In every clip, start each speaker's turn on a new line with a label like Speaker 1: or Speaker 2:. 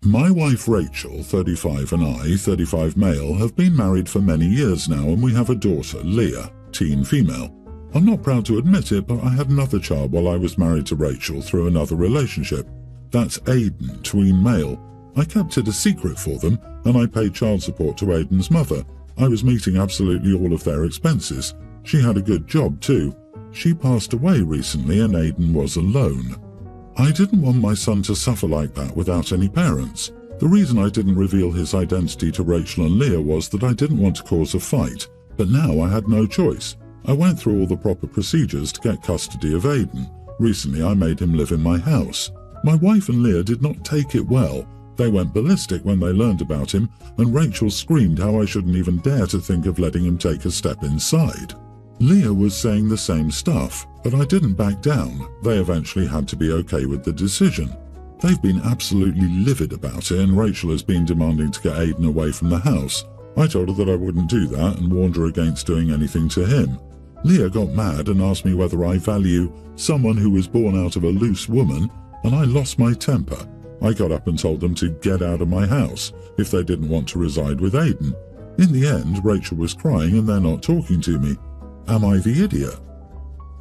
Speaker 1: My wife Rachel, 35, and I, 35 male, have been married for many years now, and we have a daughter, Leah, teen female. I'm not proud to admit it, but I had another child while I was married to Rachel through another relationship. That's Aiden, tween male. I kept it a secret for them, and I paid child support to Aiden's mother. I was meeting absolutely all of their expenses. She had a good job too. She passed away recently and Aiden was alone. I didn't want my son to suffer like that without any parents. The reason I didn't reveal his identity to Rachel and Leah was that I didn't want to cause a fight, but now I had no choice. I went through all the proper procedures to get custody of Aiden. Recently I made him live in my house. My wife and Leah did not take it well. They went ballistic when they learned about him, and Rachel screamed how I shouldn't even dare to think of letting him take a step inside. Leah was saying the same stuff, but I didn't back down. They eventually had to be okay with the decision. They've been absolutely livid about it, and Rachel has been demanding to get Aiden away from the house. I told her that I wouldn't do that and warned her against doing anything to him. Leah got mad and asked me whether I value someone who was born out of a loose woman, and I lost my temper. I got up and told them to get out of my house if they didn't want to reside with Aiden. In the end, Rachel was crying and they're not talking to me. Am I the idiot?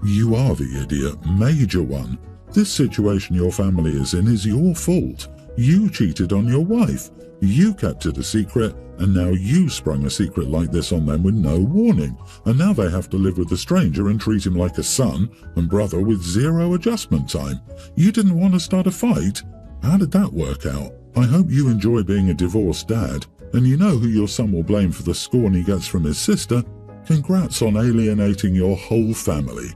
Speaker 1: You are the idiot, major one. This situation your family is in is your fault. You cheated on your wife. You kept it a secret, and now you sprung a secret like this on them with no warning. And now they have to live with a stranger and treat him like a son and brother with zero adjustment time. You didn't want to start a fight? How did that work out? I hope you enjoy being a divorced dad, and you know who your son will blame for the scorn he gets from his sister. Congrats on alienating your whole family.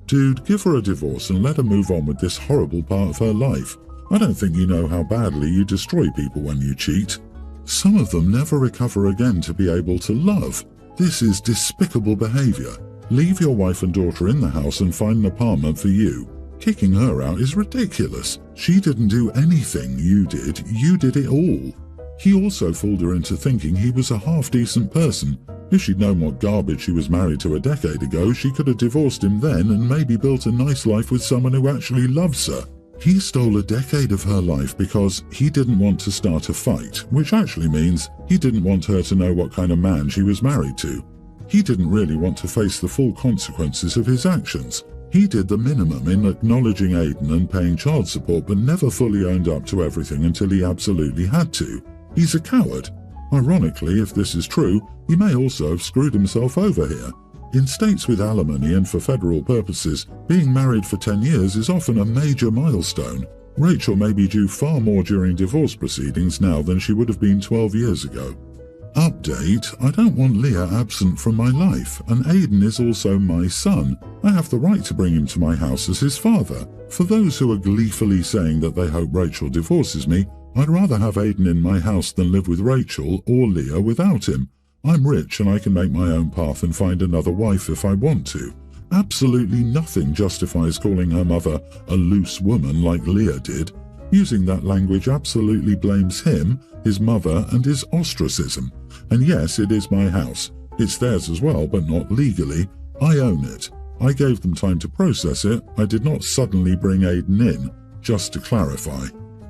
Speaker 1: Dude, give her a divorce and let her move on with this horrible part of her life. I don't think you know how badly you destroy people when you cheat. Some of them never recover again to be able to love. This is despicable behavior. Leave your wife and daughter in the house and find an apartment for you. Kicking her out is ridiculous. She didn't do anything you did it all. He also fooled her into thinking he was a half-decent person. If she'd known what garbage she was married to a decade ago, she could have divorced him then and maybe built a nice life with someone who actually loves her. He stole a decade of her life because he didn't want to start a fight, which actually means he didn't want her to know what kind of man she was married to. He didn't really want to face the full consequences of his actions. He did the minimum in acknowledging Aiden and paying child support, but never fully owned up to everything until he absolutely had to. He's a coward. Ironically, if this is true, he may also have screwed himself over here. In states with alimony and for federal purposes, being married for 10 years is often a major milestone. Rachel may be due far more during divorce proceedings now than she would have been 12 years ago. Update: I don't want Leah absent from my life, and Aiden is also my son. I have the right to bring him to my house as his father. For those who are gleefully saying that they hope Rachel divorces me, I'd rather have Aiden in my house than live with Rachel or Leah without him. I'm rich and I can make my own path and find another wife if I want to. Absolutely nothing justifies calling her mother a loose woman like Leah did. Using that language absolutely blames him, his mother, and his ostracism. And yes, it is my house. It's theirs as well, but not legally. I own it. I gave them time to process it. I did not suddenly bring Aiden in, just to clarify.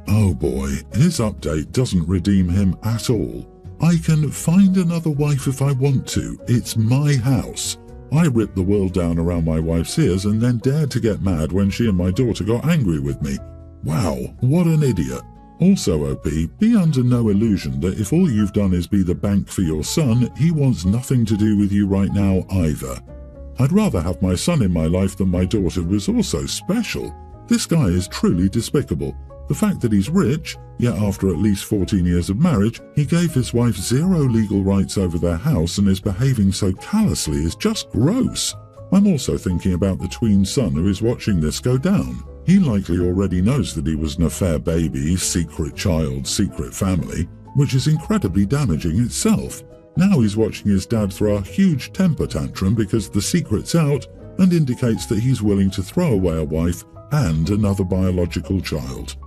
Speaker 1: Oh boy, his update doesn't redeem him at all. I can find another wife if I want to. It's my house. I ripped the world down around my wife's ears and then dared to get mad when she and my daughter got angry with me. Wow, what an idiot. Also, OP, be under no illusion that if all you've done is be the bank for your son, he wants nothing to do with you right now either. I'd rather have my son in my life than my daughter was also special. This guy is truly despicable. The fact that he's rich, yet after at least 14 years of marriage, he gave his wife zero legal rights over their house and is behaving so callously is just gross. I'm also thinking about the tween son who is watching this go down. He likely already knows that he was an affair baby, secret child, secret family, which is incredibly damaging itself. Now he's watching his dad throw a huge temper tantrum because the secret's out and indicates that he's willing to throw away a wife and another biological child.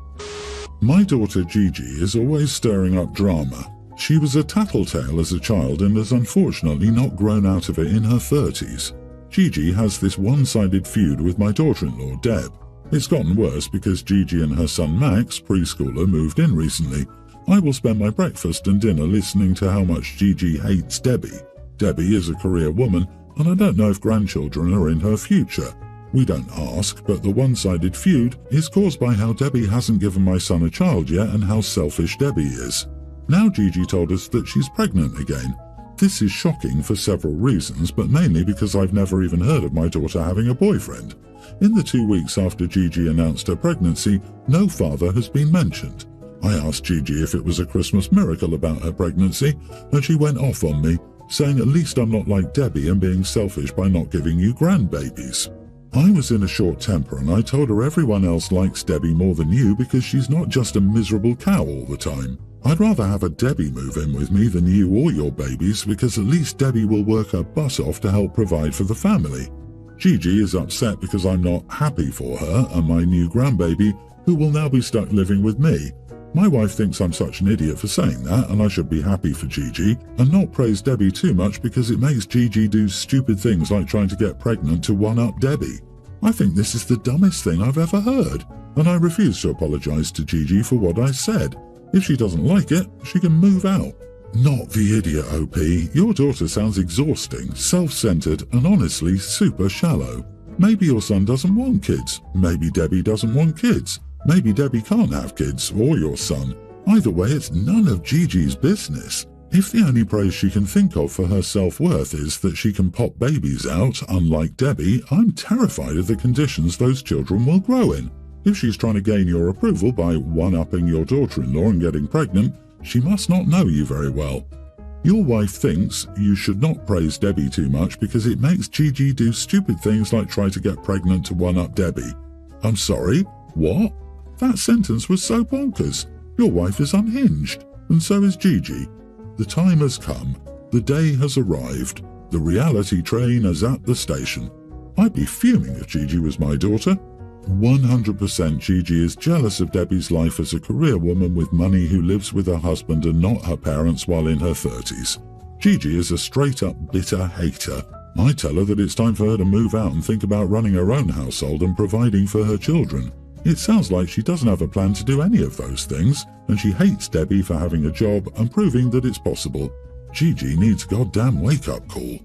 Speaker 1: My daughter Gigi is always stirring up drama. She was a tattletale as a child and has unfortunately not grown out of it in her 30s. Gigi has this one-sided feud with my daughter-in-law Deb. It's gotten worse because Gigi and her son Max, preschooler, moved in recently. I will spend my breakfast and dinner listening to how much Gigi hates Debbie. Debbie is a career woman, and I don't know if grandchildren are in her future. We don't ask, but the one-sided feud is caused by how Debbie hasn't given my son a child yet and how selfish Debbie is. Now Gigi told us that she's pregnant again. This is shocking for several reasons, but mainly because I've never even heard of my daughter having a boyfriend. In the 2 weeks after Gigi announced her pregnancy, no father has been mentioned. I asked Gigi if it was a Christmas miracle about her pregnancy, and she went off on me, saying at least I'm not like Debbie and being selfish by not giving you grandbabies. I was in a short temper and I told her everyone else likes Debbie more than you because she's not just a miserable cow all the time. I'd rather have a Debbie move in with me than you or your babies because at least Debbie will work her butt off to help provide for the family. Gigi is upset because I'm not happy for her and my new grandbaby, who will now be stuck living with me. My wife thinks I'm such an idiot for saying that, and I should be happy for Gigi and not praise Debbie too much because it makes Gigi do stupid things like trying to get pregnant to one-up Debbie. I think this is the dumbest thing I've ever heard, and I refuse to apologize to Gigi for what I said. If she doesn't like it, she can move out. Not the idiot, OP. Your daughter sounds exhausting, self-centered, and honestly super shallow. Maybe your son doesn't want kids. Maybe Debbie doesn't want kids. Maybe Debbie can't have kids, or your son. Either way, it's none of Gigi's business. If the only praise she can think of for her self-worth is that she can pop babies out, unlike Debbie, I'm terrified of the conditions those children will grow in. If she's trying to gain your approval by one-upping your daughter-in-law and getting pregnant, she must not know you very well. Your wife thinks you should not praise Debbie too much because it makes Gigi do stupid things like try to get pregnant to one-up Debbie. I'm sorry? What? That sentence was so bonkers. Your wife is unhinged, and so is Gigi. The time has come. The day has arrived. The reality train is at the station. I'd be fuming if Gigi was my daughter. 100% Gigi is jealous of Debbie's life as a career woman with money who lives with her husband and not her parents while in her 30s. Gigi is a straight-up bitter hater. I tell her that it's time for her to move out and think about running her own household and providing for her children. It sounds like she doesn't have a plan to do any of those things, and she hates Debbie for having a job and proving that it's possible. Gigi needs a goddamn wake-up call.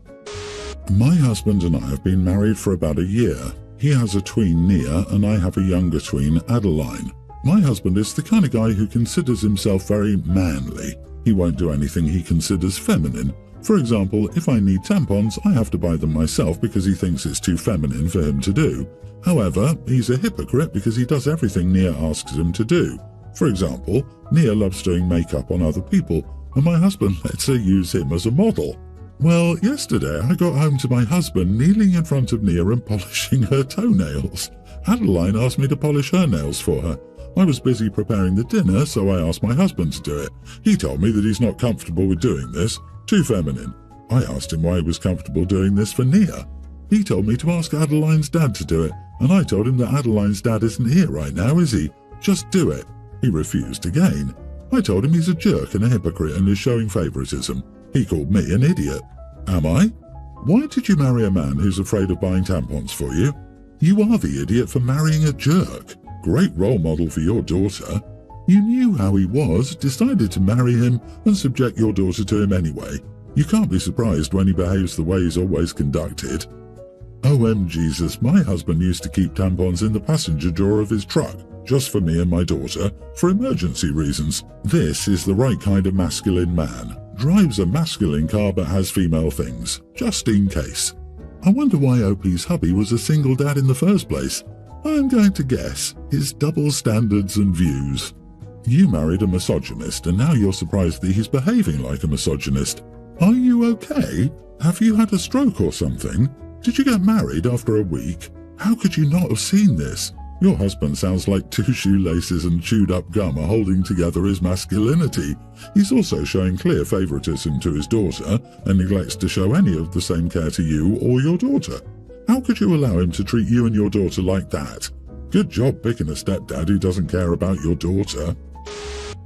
Speaker 1: My husband and I have been married for about a year. He has a tween, Nia, and I have a younger tween, Adeline. My husband is the kind of guy who considers himself very manly. He won't do anything he considers feminine. For example, if I need tampons, I have to buy them myself because he thinks it's too feminine for him to do. However, he's a hypocrite because he does everything Nia asks him to do. For example, Nia loves doing makeup on other people, and my husband lets her use him as a model. Well, yesterday I got home to my husband kneeling in front of Nia and polishing her toenails. Adeline asked me to polish her nails for her. I was busy preparing the dinner, so I asked my husband to do it. He told me that he's not comfortable with doing this. Too feminine. I asked him why he was comfortable doing this for Nia. He told me to ask Adeline's dad to do it, and I told him that Adeline's dad isn't here right now, is he? Just do it. He refused again. I told him he's a jerk and a hypocrite and is showing favoritism. He called me an idiot. Am I? Why did you marry a man who's afraid of buying tampons for you? You are the idiot for marrying a jerk. Great role model for your daughter. You knew how he was, decided to marry him, and subject your daughter to him anyway. You can't be surprised when he behaves the way he's always conducted. OMGesus, my husband used to keep tampons in the passenger drawer of his truck, just for me and my daughter, for emergency reasons. This is the right kind of masculine man. Drives a masculine car but has female things, just in case. I wonder why OP's hubby was a single dad in the first place. I'm going to guess his double standards and views. You married a misogynist and now you're surprised that he's behaving like a misogynist. Are you okay? Have you had a stroke or something? Did you get married after a week? How could you not have seen this? Your husband sounds like two shoelaces and chewed up gum are holding together his masculinity. He's also showing clear favoritism to his daughter and neglects to show any of the same care to you or your daughter. How could you allow him to treat you and your daughter like that? Good job picking a stepdad who doesn't care about your daughter.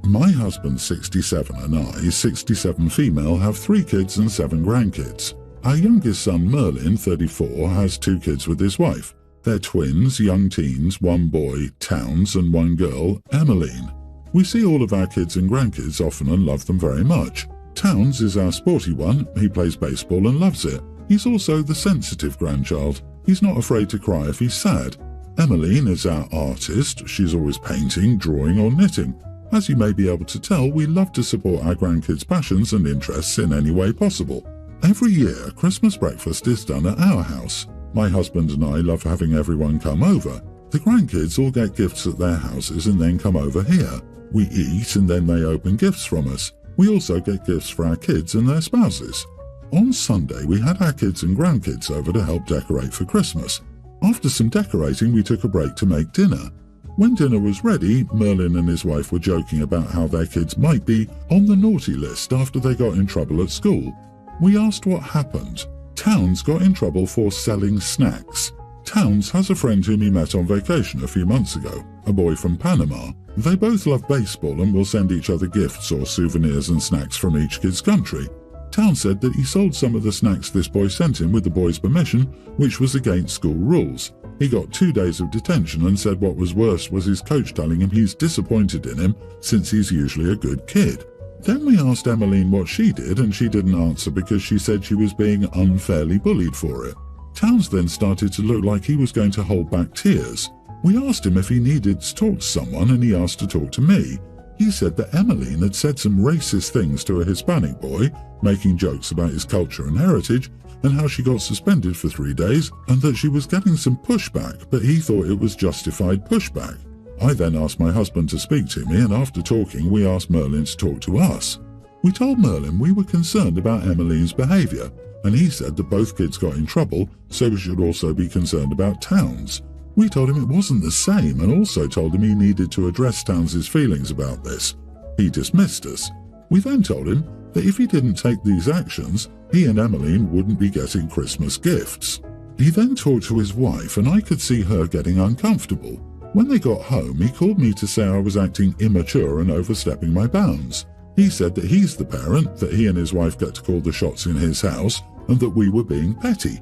Speaker 1: My husband, 67, and I, 67 female, have 3 kids and 7 grandkids. Our youngest son, Merlin, 34, has 2 kids with his wife. They're twins, young teens, 1 boy, Towns, and 1 girl, Emmeline. We see all of our kids and grandkids often and love them very much. Towns is our sporty one. He plays baseball and loves it. He's also the sensitive grandchild. He's not afraid to cry if he's sad. Emmeline is our artist. She's always painting, drawing or knitting. As you may be able to tell, we love to support our grandkids' passions and interests in any way possible. Every year, Christmas breakfast is done at our house. My husband and I love having everyone come over. The grandkids all get gifts at their houses and then come over here. We eat and then they open gifts from us. We also get gifts for our kids and their spouses. On Sunday, we had our kids and grandkids over to help decorate for Christmas. After some decorating, we took a break to make dinner. When dinner was ready, Merlin and his wife were joking about how their kids might be on the naughty list after they got in trouble at school. We asked what happened. Towns got in trouble for selling snacks. Towns has a friend whom he met on vacation a few months ago, a boy from Panama. They both love baseball and will send each other gifts or souvenirs and snacks from each kid's country. Towns said that he sold some of the snacks this boy sent him with the boy's permission, which was against school rules. He got 2 days of detention and said what was worse was his coach telling him he's disappointed in him since he's usually a good kid. Then we asked Emmeline what she did and she didn't answer because she said she was being unfairly bullied for it. Towns then started to look like he was going to hold back tears. We asked him if he needed to talk to someone and he asked to talk to me. He said that Emmeline had said some racist things to a Hispanic boy, making jokes about his culture and heritage, and how she got suspended for 3 days, and that she was getting some pushback, but he thought it was justified pushback. I then asked my husband to speak to me, and after talking, we asked Merlin to talk to us. We told Merlin we were concerned about Emmeline's behaviour, and he said that both kids got in trouble, so we should also be concerned about Towns. We told him it wasn't the same and also told him he needed to address Towns' feelings about this. He dismissed us. We then told him that if he didn't take these actions, he and Emmeline wouldn't be getting Christmas gifts. He then talked to his wife and I could see her getting uncomfortable. When they got home, he called me to say I was acting immature and overstepping my bounds. He said that he's the parent, that he and his wife get to call the shots in his house, and that we were being petty.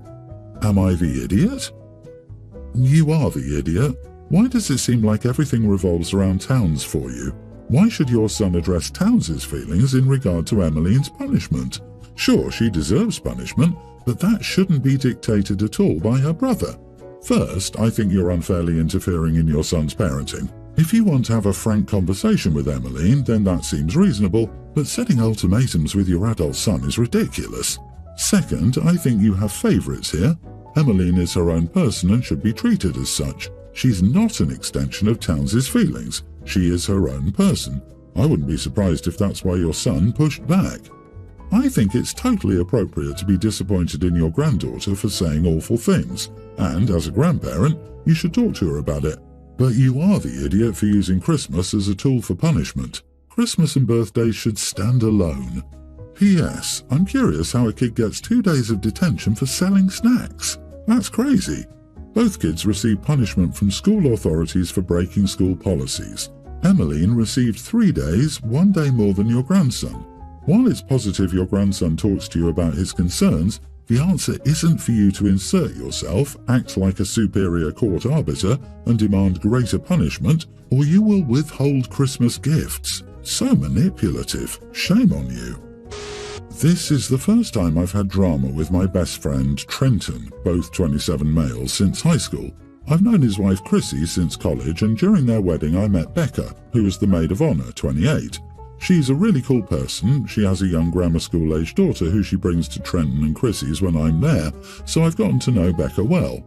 Speaker 1: Am I the idiot? You are the idiot. Why does it seem like everything revolves around Towns for you? Why should your son address Towns' feelings in regard to Emmeline's punishment? Sure, she deserves punishment, but that shouldn't be dictated at all by her brother. First, I think you're unfairly interfering in your son's parenting. If you want to have a frank conversation with Emmeline, then that seems reasonable, but setting ultimatums with your adult son is ridiculous. Second, I think you have favourites here. Emmeline is her own person and should be treated as such. She's not an extension of Towns' feelings. She is her own person. I wouldn't be surprised if that's why your son pushed back. I think it's totally appropriate to be disappointed in your granddaughter for saying awful things, and as a grandparent, you should talk to her about it. But you are the idiot for using Christmas as a tool for punishment. Christmas and birthdays should stand alone. P.S. I'm curious how a kid gets 2 days of detention for selling snacks. That's crazy. Both kids received punishment from school authorities for breaking school policies. Emmeline received 3 days, 1 day more than your grandson. While it's positive your grandson talks to you about his concerns, the answer isn't for you to insert yourself, act like a superior court arbiter, and demand greater punishment, or you will withhold Christmas gifts. So manipulative. Shame on you. This is the first time I've had drama with my best friend, Trenton, both 27 males, since high school. I've known his wife Chrissy since college, and during their wedding I met Becca, who was the maid of honour, 28. She's a really cool person. She has a young grammar school-aged daughter who she brings to Trenton and Chrissy's when I'm there, so I've gotten to know Becca well.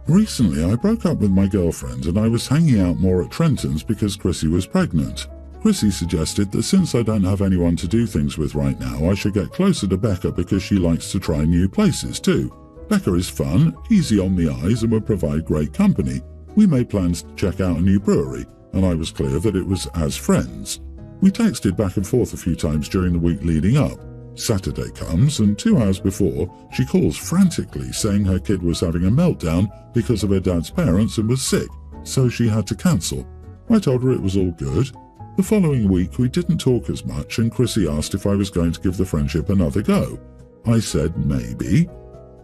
Speaker 1: Recently I broke up with my girlfriend and I was hanging out more at Trenton's because Chrissy was pregnant. Chrissy suggested that since I don't have anyone to do things with right now, I should get closer to Becca because she likes to try new places too. Becca is fun, easy on the eyes, and would provide great company. We made plans to check out a new brewery, and I was clear that it was as friends. We texted back and forth a few times during the week leading up. Saturday comes, and 2 hours before, she calls frantically saying her kid was having a meltdown because of her dad's parents and was sick, so she had to cancel. I told her it was all good. The following week we didn't talk as much, and Chrissy asked if I was going to give the friendship another go. I said maybe.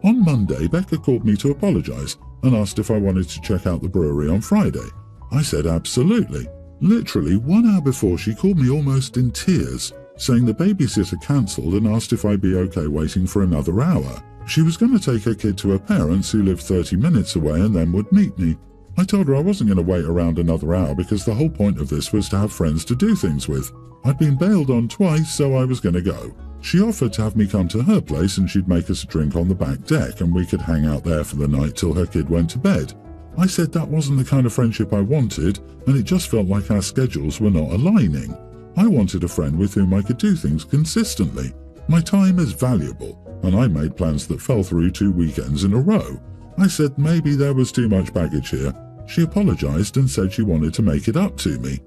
Speaker 1: On Monday, Becca called me to apologise and asked if I wanted to check out the brewery on Friday. I said absolutely. Literally 1 hour before, she called me almost in tears, saying the babysitter cancelled and asked if I'd be okay waiting for another hour. She was going to take her kid to her parents, who lived 30 minutes away, and then would meet me. I told her I wasn't going to wait around another hour because the whole point of this was to have friends to do things with. I'd been bailed on twice, so I was going to go. She offered to have me come to her place and she'd make us a drink on the back deck and we could hang out there for the night till her kid went to bed. I said that wasn't the kind of friendship I wanted, and it just felt like our schedules were not aligning. I wanted a friend with whom I could do things consistently. My time is valuable, and I made plans that fell through 2 weekends in a row. I said maybe there was too much baggage here. She apologized and said she wanted to make it up to me.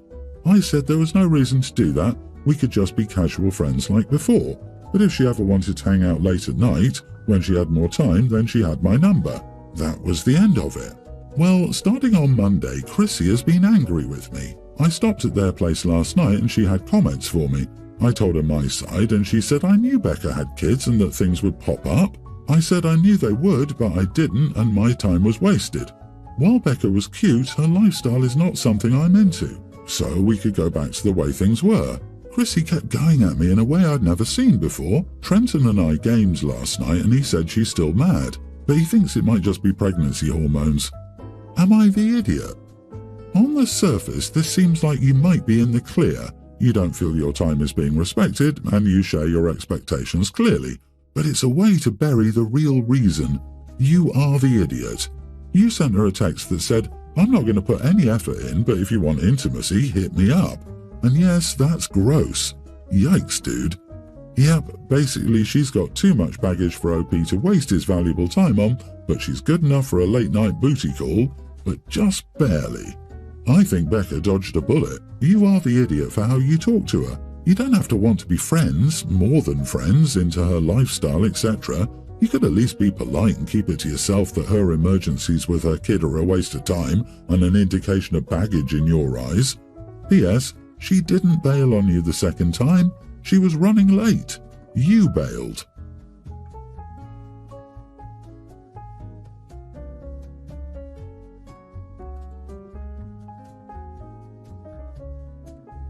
Speaker 1: I said there was no reason to do that, we could just be casual friends like before, but if she ever wanted to hang out late at night, when she had more time, then she had my number. That was the end of it. Well, starting on Monday, Chrissy has been angry with me. I stopped at their place last night and she had comments for me. I told her my side and she said I knew Becca had kids and that things would pop up. I said I knew they would, but I didn't and my time was wasted. While Becca was cute, her lifestyle is not something I'm into, so we could go back to the way things were. Chrissy kept going at me in a way I'd never seen before. Trenton and I gamed last night and he said she's still mad, but he thinks it might just be pregnancy hormones. Am I the idiot? On the surface, this seems like you might be in the clear. You don't feel your time is being respected and you share your expectations clearly. But it's a way to bury the real reason. You are the idiot. You sent her a text that said, I'm not going to put any effort in, but if you want intimacy, hit me up. And yes, that's gross. Yikes, dude. Yep, basically she's got too much baggage for OP to waste his valuable time on, but she's good enough for a late-night booty call, but just barely. I think Becca dodged a bullet. You are the idiot for how you talk to her. You don't have to want to be friends, more than friends, into her lifestyle, etc. You could at least be polite and keep it to yourself that her emergencies with her kid are a waste of time and an indication of baggage in your eyes. P.S. She didn't bail on you the second time. She was running late. You bailed.